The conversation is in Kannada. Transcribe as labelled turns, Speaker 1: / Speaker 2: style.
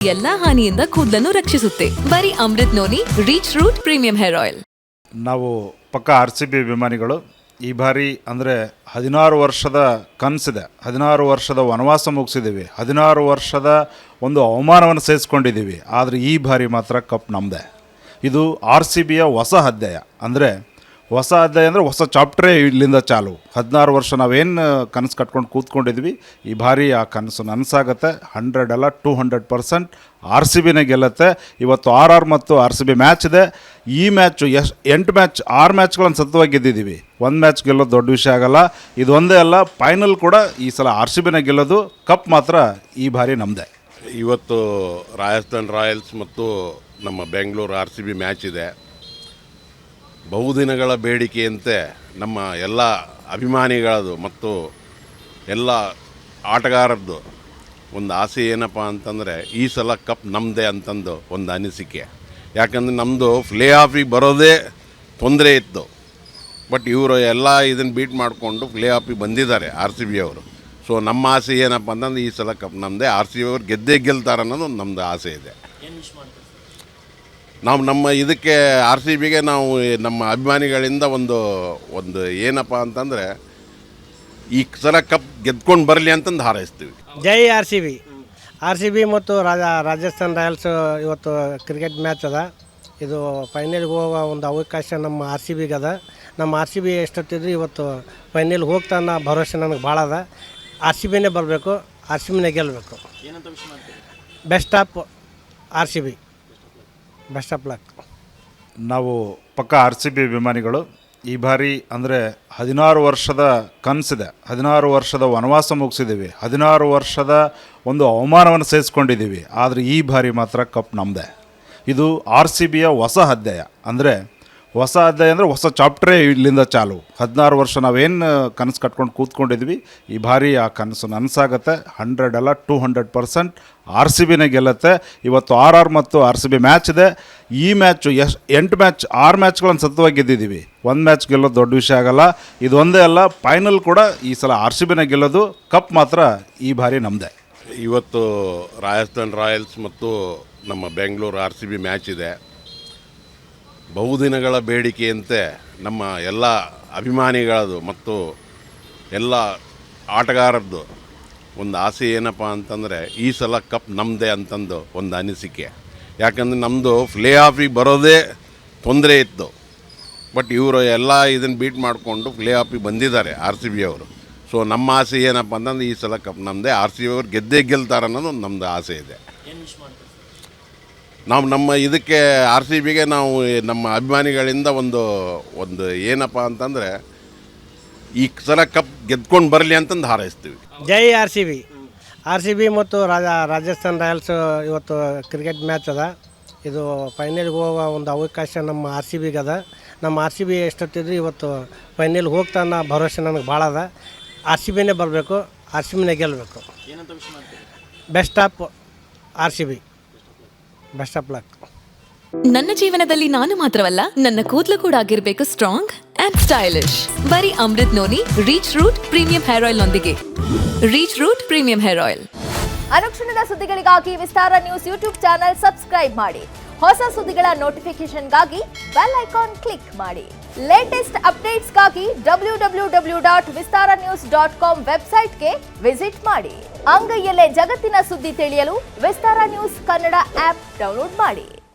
Speaker 1: ಎಲ್ಲಾ ಹಾನಿಯಿಂದ ಕೂದಲನ್ನು ರಕ್ಷಿಸುತ್ತೆ. ಬರೀ Amrut noni reach root premium hair oil.
Speaker 2: ನಾವು ಪಕ್ಕ RCB ಅಭಿಮಾನಿಗಳು. ಈ ಬಾರಿ ಅಂದರೆ 16 ವರ್ಷದ ಕನಸಿದೆ, 16 ವರ್ಷದ ವನವಾಸ ಮುಗಿಸಿದ್ದೀವಿ, 16 ವರ್ಷದ ಒಂದು ಅವಮಾನವನ್ನು ಸಹಿಸ್ಕೊಂಡಿದ್ದೀವಿ. ಆದರೆ ಈ ಬಾರಿ ಮಾತ್ರ ಕಪ್ ನಮ್ಮದೇ. ಇದು RCBಯ ಹೊಸ ಅಧ್ಯಾಯ. ಅಂದರೆ ಹೊಸ ಅಧ್ಯಾಯ ಅಂದರೆ ಹೊಸ ಚಾಪ್ಟ್ರೇ ಇಲ್ಲಿಂದ ಚಾಲು. 16 ವರ್ಷ ನಾವೇನು ಕನಸು ಕಟ್ಕೊಂಡು ಕೂತ್ಕೊಂಡಿದ್ವಿ, ಈ ಬಾರಿ ಆ ಕನಸು ನನಸಾಗತ್ತೆ. 100 ಅಲ್ಲ 200% RCBನೇ ಗೆಲ್ಲುತ್ತೆ. ಇವತ್ತು RR ಮತ್ತು RCB ಮ್ಯಾಚ್ ಇದೆ. ಈ ಮ್ಯಾಚು 8 ಮ್ಯಾಚ್ 6 ಮ್ಯಾಚ್ಗಳನ್ನು ಸತತವಾಗಿ ಗೆದ್ದಿದ್ದೀವಿ. ಒಂದು ಮ್ಯಾಚ್ ಗೆಲ್ಲೋದು ದೊಡ್ಡ ವಿಷಯ ಆಗಲ್ಲ. ಇದು ಒಂದೇ ಅಲ್ಲ, ಫೈನಲ್ ಕೂಡ ಈ ಸಲ RCBನೇ ಗೆಲ್ಲೋದು. ಕಪ್ ಮಾತ್ರ ಈ ಬಾರಿ ನಮ್ಮದೇ.
Speaker 3: ಇವತ್ತು ರಾಜಸ್ಥಾನ್ ರಾಯಲ್ಸ್ ಮತ್ತು ನಮ್ಮ ಬೆಂಗಳೂರು RCB ಮ್ಯಾಚ್ ಇದೆ. ಬಹುದಿನಗಳ ಬೇಡಿಕೆಯಂತೆ ನಮ್ಮ ಎಲ್ಲ ಅಭಿಮಾನಿಗಳದು ಮತ್ತು ಎಲ್ಲ ಆಟಗಾರರದ್ದು ಒಂದು ಆಸೆ ಏನಪ್ಪ ಅಂತಂದರೆ ಈ ಸಲ ಕಪ್ ನಮ್ಮದೇ ಅಂತಂದು ಒಂದು ಅನಿಸಿಕೆ. ಯಾಕಂದರೆ ನಮ್ಮದು ಪ್ಲೇ ಆಫಿಗೆ ಬರೋದೇ ತೊಂದರೆ ಇತ್ತು. ಬಟ್ ಇವರು ಎಲ್ಲ ಇದನ್ನು ಬೀಟ್ ಮಾಡಿಕೊಂಡು ಪ್ಲೇ ಆಫಿಗೆ ಬಂದಿದ್ದಾರೆ RCB ಅವರು. ಸೊ ನಮ್ಮ ಆಸೆ ಏನಪ್ಪ ಅಂತಂದ್ರೆ ಈ ಸಲ ಕಪ್ ನಮ್ಮದೇ. RCB ಅವರು ಗೆದ್ದೇ ಗೆಲ್ತಾರೆ ಅನ್ನೋದು ನಮ್ಮದು ಆಸೆ ಇದೆ. ನಾವು ನಮ್ಮ ಇದಕ್ಕೆ RCBಗೆ ನಾವು ನಮ್ಮ ಅಭಿಮಾನಿಗಳಿಂದ ಒಂದು ಏನಪ್ಪ ಅಂತಂದರೆ ಈ ಸಲ ಕಪ್ ಗೆದ್ಕೊಂಡು ಬರಲಿ ಅಂತಂದು ಹಾರೈಸ್ತೀವಿ.
Speaker 4: ಜೈ RCB ಮತ್ತು ರಾಜಸ್ಥಾನ್ ರಾಯಲ್ಸ್ ಇವತ್ತು ಕ್ರಿಕೆಟ್ ಮ್ಯಾಚ್ ಅದ. ಇದು ಫೈನಲ್ಗೆ ಹೋಗೋ ಒಂದು ಅವಕಾಶ ನಮ್ಮ RCBಗೆ ಅದ. ನಮ್ಮ RCB ಎಷ್ಟೊತ್ತಿದ್ರು ಇವತ್ತು ಫೈನಲ್ಗೆ ಹೋಗ್ತಾನ ಭರವಸೆ ನನಗೆ ಭಾಳ ಅದ. RCBನೇ ಬರಬೇಕು, RCBನೇ ಗೆಲ್ಲಬೇಕು. Best of RCB, best of luck.
Speaker 2: ನಾವು ಪಕ್ಕ RCB ಅಭಿಮಾನಿಗಳು. ಈ ಬಾರಿ ಅಂದರೆ 16 ವರ್ಷದ ಕನಸಿದೆ, 16 ವರ್ಷದ ವನವಾಸ ಮುಗಿಸಿದ್ದೀವಿ, 16 ವರ್ಷದ ಒಂದು ಅವಮಾನವನ್ನು ಸಹಿಸ್ಕೊಂಡಿದ್ದೀವಿ. ಆದರೆ ಈ ಬಾರಿ ಮಾತ್ರ ಕಪ್ ನಮ್ಮದೇ. ಇದು RCBಯ ಹೊಸ ಅಧ್ಯಾಯ. ಅಂದರೆ ಹೊಸ ಅಧ್ಯಾಯ ಅಂದರೆ ಹೊಸ ಚಾಪ್ಟ್ರೇ ಇಲ್ಲಿಂದ ಚಾಲು. 16 ವರ್ಷ ನಾವೇನು ಕನಸು ಕಟ್ಕೊಂಡು ಕೂತ್ಕೊಂಡಿದ್ವಿ, ಈ ಬಾರಿ ಆ ಕನಸು ನನಸಾಗತ್ತೆ. 100 ಅಲ್ಲ 200% RCBನೇ ಗೆಲ್ಲುತ್ತೆ. ಇವತ್ತು RR ಮತ್ತು RCB ಮ್ಯಾಚ್ ಇದೆ. ಈ ಮ್ಯಾಚು 8 ಮ್ಯಾಚ್ 6 ಮ್ಯಾಚ್ಗಳನ್ನು ಸತತವಾಗಿ ಗೆದ್ದಿದ್ದೀವಿ. ಒಂದು ಮ್ಯಾಚ್ ಗೆಲ್ಲೋದು ದೊಡ್ಡ ವಿಷಯ ಆಗಲ್ಲ. ಇದು ಒಂದೇ ಅಲ್ಲ, ಫೈನಲ್ ಕೂಡ ಈ ಸಲ RCBನೇ ಗೆಲ್ಲೋದು. ಕಪ್ ಮಾತ್ರ ಈ ಬಾರಿ ನಮ್ಮದೇ.
Speaker 3: ಇವತ್ತು ರಾಜಸ್ಥಾನ್ ರಾಯಲ್ಸ್ ಮತ್ತು ನಮ್ಮ ಬೆಂಗಳೂರು RCB ಮ್ಯಾಚ್ ಇದೆ. ಬಹುದಿನಗಳ ಬೇಡಿಕೆಯಂತೆ ನಮ್ಮ ಎಲ್ಲ ಅಭಿಮಾನಿಗಳದು ಮತ್ತು ಎಲ್ಲ ಆಟಗಾರರದ್ದು ಒಂದು ಆಸೆ ಏನಪ್ಪ ಅಂತಂದರೆ ಈ ಸಲ ಕಪ್ ನಮ್ಮದೇ ಅಂತಂದು ಒಂದು ಅನಿಸಿಕೆ. ಯಾಕಂದರೆ ನಮ್ಮದು ಪ್ಲೇ ಆಫಿಗೆ ಬರೋದೇ ತೊಂದರೆ ಇತ್ತು. ಬಟ್ ಇವರು ಎಲ್ಲ ಇದನ್ನು ಬೀಟ್ ಮಾಡಿಕೊಂಡು ಪ್ಲೇ ಆಫಿಗೆ ಬಂದಿದ್ದಾರೆ RCB ಅವರು. ಸೊ ನಮ್ಮ ಆಸೆ ಏನಪ್ಪ ಅಂತಂದ್ರೆ ಈ ಸಲ ಕಪ್ ನಮ್ಮದೇ. RCB ಅವರು ಗೆದ್ದೇ ಗೆಲ್ತಾರೆ ಅನ್ನೋದು ನಮ್ಮದು ಆಸೆ ಇದೆ. ನಾವು ನಮ್ಮ ಇದಕ್ಕೆ RCBಗೆ ನಾವು ನಮ್ಮ ಅಭಿಮಾನಿಗಳಿಂದ ಒಂದು ಏನಪ್ಪ ಅಂತಂದರೆ ಈ ಸಲ ಕಪ್ ಗೆದ್ಕೊಂಡು ಬರಲಿ ಅಂತಂದು ಹಾರೈಸ್ತೀವಿ.
Speaker 4: ಜೈ RCB ಮತ್ತು ರಾಜಸ್ಥಾನ್ ರಾಯಲ್ಸ್ ಇವತ್ತು ಕ್ರಿಕೆಟ್ ಮ್ಯಾಚ್ ಅದ. ಇದು ಫೈನಲ್ಗೆ ಹೋಗೋ ಒಂದು ಅವಕಾಶ ನಮ್ಮ RCBಗೆ ಅದ. ನಮ್ಮ RCB ಎಷ್ಟೊತ್ತಿದ್ರು ಇವತ್ತು ಫೈನಲ್ಗೆ ಹೋಗ್ತಾನ ಭರವಸೆ ನನಗೆ ಭಾಳ ಅದ. RCBನೇ ಬರಬೇಕು, RCBನೇ ಗೆಲ್ಲಬೇಕು. Best of RCB, best of luck.
Speaker 1: ನನ್ನ ಜೀವನದಲ್ಲಿ ನಾನು ಮಾತ್ರವಲ್ಲ, ನನ್ನ ಕೂದಲು ಕೂಡ ಆಗಿರ್ಬೇಕು ಸ್ಟ್ರಾಂಗ್ ಅಂಡ್ ಸ್ಟೈಲಿಶ್. ಬರೀ Amrut noni reach root premium hair oil ನೊಂದಿಗೆ. Reach root premium hair oil.
Speaker 5: ಅನುಕ್ಷಣದ ಸುದ್ದಿಗಳಿಗಾಗಿ Vistara news YouTube channel subscribe ಮಾಡಿ. ಹೊಸ ಸುದ್ದಿಗಳ ನೋಟಿಫಿಕೇಶನ್ಗಾಗಿ ಬೆಲ್ ಐಕಾನ್ ಕ್ಲಿಕ್ ಮಾಡಿ. ಲೇಟೆಸ್ಟ್ ಅಪ್ಡೇಟ್ಸ್ಗಾಗಿ www.vistaranews.com ವೆಬ್ಸೈಟ್ಗೆ ವಿಸಿಟ್ ಮಾಡಿ. ಅಂಗೈಯಲ್ಲೇ ಜಗತ್ತಿನ ಸುದ್ದಿ ತಿಳಿಯಲು Vistara news Kannada app download ಮಾಡಿ.